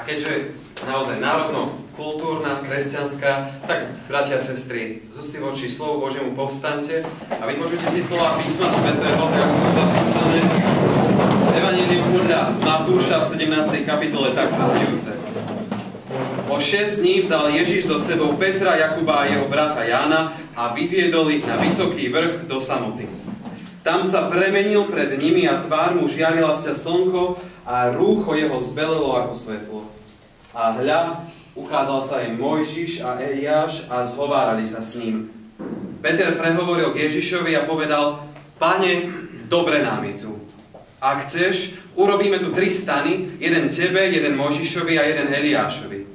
keďže naozaj národno-kultúrna, kresťanská, tak bratia a sestry, z úcty voči slovu Božiemu povstaňte a vypočujte si slova písma svätého, tak ako sú zapísané v Evanjeliu podľa Matúša v 17. kapitole takto znejúce. O 6 dní vzal Ježiš so sebou Petra, Jakuba a jeho brata Jána a vyviedol ich na vysoký vrch do samoty. Tam sa premenil pred nimi a tvár mu žiarila sťa slnko a rúcho jeho zbelelo ako svetlo. A hľa, ukázal sa im Mojžiš a Eliáš a zhovárali sa s ním. Peter prehovoril k Ježišovi a povedal: Pane, dobre nám je tu. Ak chceš, urobíme tu 3 stany, jeden tebe, jeden Mojžišovi a jeden Eliášovi.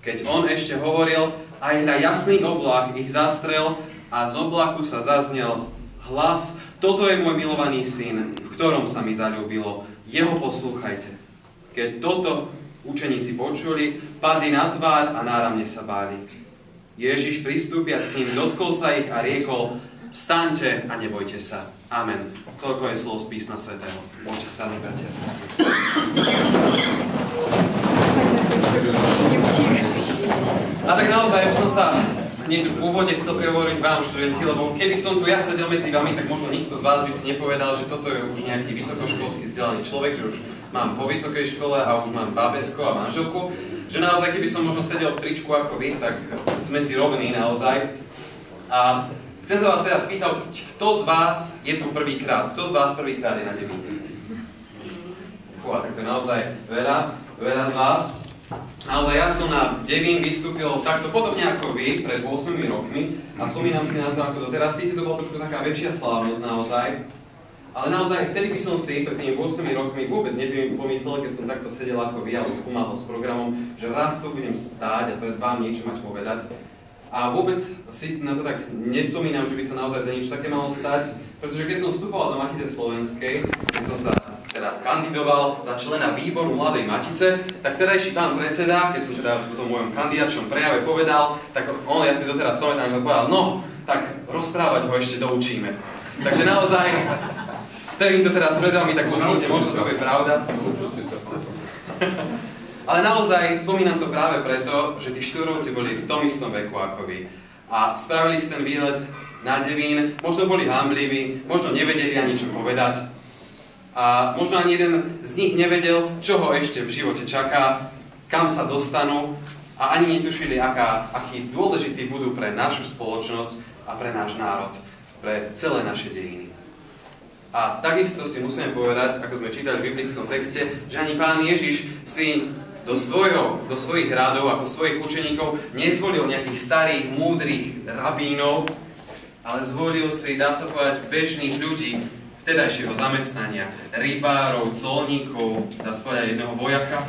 Keď on ešte hovoril, aj na jasný oblak ich zastrel a z oblaku sa zaznel hlas: Toto je môj milovaný syn, v ktorom sa mi zaľúbilo. Jeho poslúchajte. Keď toto učeníci počuli, padli na tvár a náramne sa báli. Ježiš pristúpiac k ním dotkol sa ich a riekol: Vstaňte a nebojte sa. Amen. Toľko je slovo z písma svätého. Môžete stať, bratia a sestry. A tak naozaj by som sa hneď v úvode chcel prihovoriť vám, študenti, lebo keby som tu ja sedel medzi vami, tak možno nikto z vás by si nepovedal, že toto je už nejaký vysokoškolský vzdelaný človek, že už mám po vysokej škole a už mám bábätko a manželku. Že naozaj, keby som možno sedel v tričku ako vy, tak sme si rovní naozaj. A chcem sa vás teda spýtať, kto z vás je tu prvýkrát? Kto z vás prvýkrát je na Devíne? Tak to je naozaj veľa z vás. Naozaj, ja som na Devín vystúpil takto podobne ako vy, pred 8 rokmi a spomínam si na to ako doteraz. Síce to bola trošku taká väčšia slávnosť naozaj, ale naozaj vtedy by som si pred tými 8 rokmi vôbec nepomyslel, keď som takto sedel ako vy alebo pomáhal s programom, že raz tu budem stáť a pred vám niečo mať povedať. A vôbec si na to tak nespomínam, že by sa naozaj niečo také malo stať, pretože keď som vstupoval do Matice slovenskej, keď som sa teda kandidoval za člena výboru Mladej Matice, tak terajší pán predseda, keď som teda v tom mojom kandidačnom prejave povedal, tak on, ja si doteraz pamätám, že povedal: no, tak rozprávať ho ešte doučíme. Takže naozaj, stojím to teraz pred vami, tak uvidíte, možno to je pravda. Ale naozaj, spomínam to práve preto, že tí Štúrovci boli v tom istom veku ako vy. A spravili si ten výlet na Devín, možno boli hanbliví, možno nevedeli ani čo povedať. A možno ani jeden z nich nevedel, čo ho ešte v živote čaká, kam sa dostanú a ani netušili, akí dôležití budú pre našu spoločnosť a pre náš národ, pre celé naše dejiny. A takisto si musíme povedať, ako sme čítali v biblickom texte, že ani Pán Ježiš si do svojich radov, ako svojich učeníkov, nezvolil nejakých starých, múdrych rabínov, ale zvolil si, dá sa povedať, bežných ľudí vtedajšieho zamestnania, rybárov, colníkov, dá sa povedať, jedného vojaka.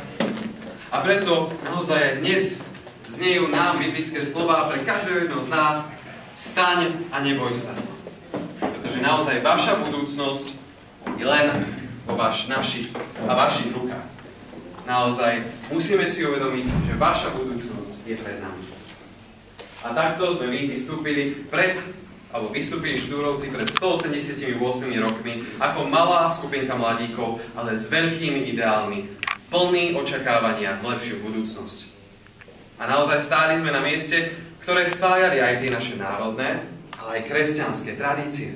A preto naozaj dnes znejú nám biblické slová pre každého jedného z nás: Vstaň a neboj sa. Pretože naozaj vaša budúcnosť je len vo našich a vašich rukách. Naozaj musíme si uvedomiť, že vaša budúcnosť je pred nami. A takto sme my vystúpili Štúrovci pred 188 rokmi ako malá skupinka mladíkov, ale s veľkými ideálmi, plný očakávania v lepšiu budúcnosť. A naozaj stáli sme na mieste, ktoré spájali aj tie naše národné, ale aj kresťanské tradície.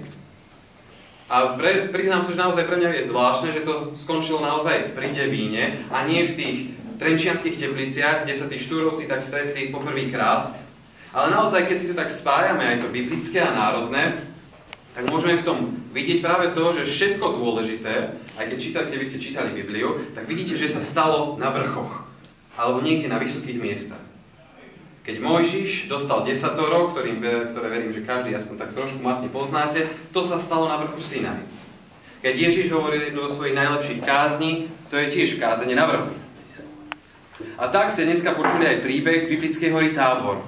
A priznám sa, že naozaj pre mňa je zvláštne, že to skončilo naozaj pri Devíne a nie v tých Trenčianskych Tepliciach, kde sa tí Štúrovci tak stretli poprvýkrát. Ale naozaj, keď si to tak spájame, aj to biblické a národné, tak môžeme v tom vidieť práve to, že všetko dôležité, aj keby ste čítali Bibliu, tak vidíte, že sa stalo na vrchoch, alebo niekde na vysokých miestach. Keď Mojžiš dostal desatoro, ktoré verím, že každý aspoň tak trošku matne poznáte, to sa stalo na vrchu Sinaj. Keď Ježiš hovoril jednu zo svojich najlepších kázní, to je tiež kázanie na vrchu. A tak ste dneska počuli aj príbeh z biblickej hory Tábor,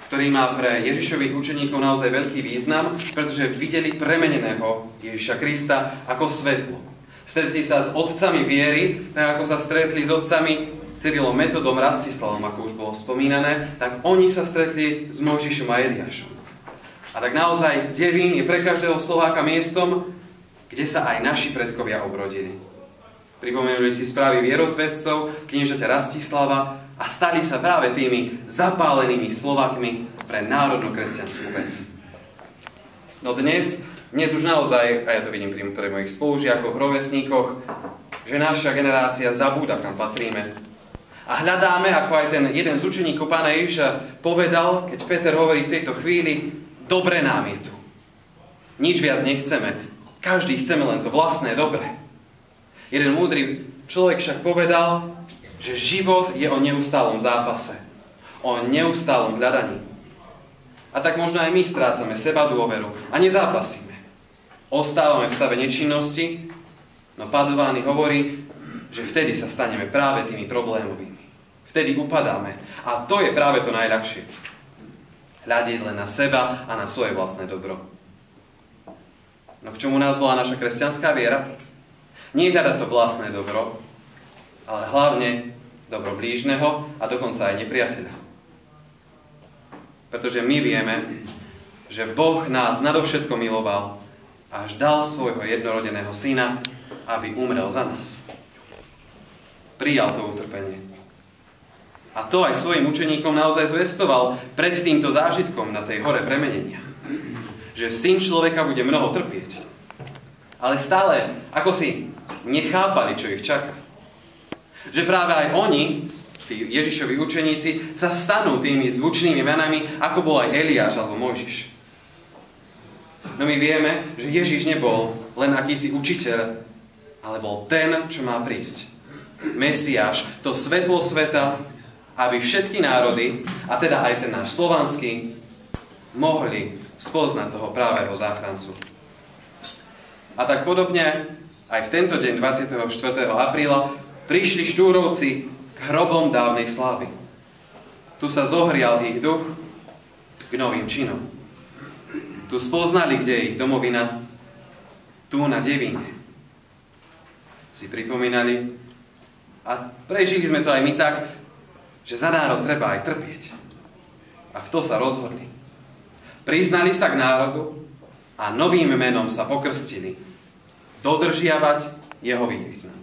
ktorý má pre Ježišových učeníkov naozaj veľký význam, pretože videli premeneného Ježiša Krista ako svetlo. Stretli sa s otcami viery, tak ako sa stretli s otcami Cyrilom, Metodom, Rastislavom, ako už bolo spomínané, tak oni sa stretli s Mojžišom a Eliášom. A tak naozaj Devín je pre každého Slováka miestom, kde sa aj naši predkovia obrodili. Pripomenuli si správy vierozvedcov, kniežaťa Rastislava a stali sa práve tými zapálenými Slovakmi pre národnú kresťanskú vec. No dnes už naozaj, a ja to vidím pri mojich spolužiakoch, rovesníkoch, že naša generácia zabúda, kam patríme. A hľadáme, ako aj ten jeden z učeníkov Pána Ježiša povedal, keď Peter hovorí v tejto chvíli, dobre nám je tu. Nič viac nechceme. Každý chceme len to vlastné dobre. Jeden múdry človek však povedal, že život je o neustálom zápase. O neustálom hľadaní. A tak možno aj my strácame seba dôveru a nezápasíme. Ostávame v stave nečinnosti, no Padovány hovorí, že vtedy sa staneme práve tými problémovými. Vtedy upadáme. A to je práve to najľahšie. Hľadiť len na seba a na svoje vlastné dobro. No k čomu nás volá naša kresťanská viera? Nie hľadať to vlastné dobro, ale hlavne dobro blížneho a dokonca aj nepriateľa. Pretože my vieme, že Boh nás nadovšetko miloval a až dal svojho jednorodeného syna, aby umrel za nás. Prijal to utrpenie. A to aj svojim učeníkom naozaj zvestoval pred týmto zážitkom na tej hore premenenia. Že syn človeka bude mnoho trpieť. Ale stále, ako si nechápali, čo ich čaká. Že práve aj oni, tí Ježišovi učeníci, sa stanú tými zvučnými menami, ako bol aj Eliáš alebo Mojžiš. No my vieme, že Ježiš nebol len akýsi učiteľ, ale bol ten, čo má prísť. Mesiáš, to svetlo sveta, aby všetky národy, a teda aj ten náš slovanský, mohli spoznať toho právého záchrancu. A tak podobne aj v tento deň 24. apríla prišli štúrovci k hrobom dávnej slávy. Tu sa zohrial ich duch k novým činom. Tu spoznali, kde je ich domovina, tu na Devíne. Si pripomínali a prežili sme to aj my tak, že za národ treba aj trpieť. A v to sa rozhodli. Priznali sa k národu a novým menom sa pokrstili. Dodržiavať jeho význam.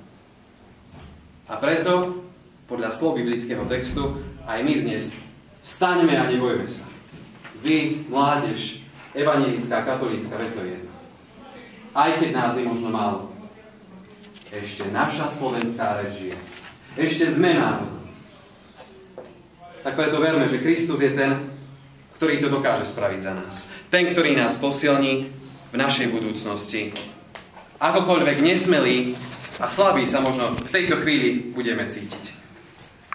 A preto, podľa slov biblického textu, aj my dnes vstaňme a nebojme sa. Vy, mládež, evanjelická, katolícka, veď to je jedno. Aj keď nás je možno málo. Ešte naša slovenská reč žije. Ešte sme národ. Tak preto verme, že Kristus je ten, ktorý to dokáže spraviť za nás. Ten, ktorý nás posilní v našej budúcnosti. Akokoľvek nesmelí a slabí sa možno v tejto chvíli budeme cítiť.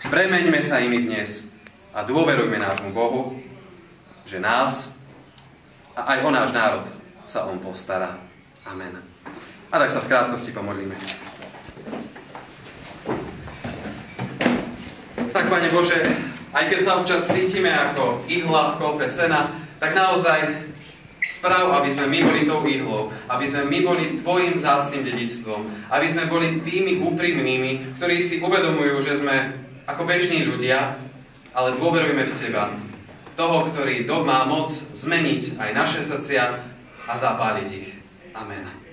Premeňme sa imi dnes a dôverujme nášmu Bohu, že nás a aj o náš národ sa on postará. Amen. A tak sa v krátkosti pomodlíme. Tak, Pane Bože, aj keď sa občas cítime ako ihla v kolpe sena, tak naozaj správ, aby sme my boli tou ihlou, aby sme my boli Tvojim vzácnym dedičstvom, aby sme boli tými úprimnými, ktorí si uvedomujú, že sme ako bežní ľudia, ale dôverujeme v Teba, toho, ktorý má moc zmeniť aj naše srdcia a zapáliť ich. Amen.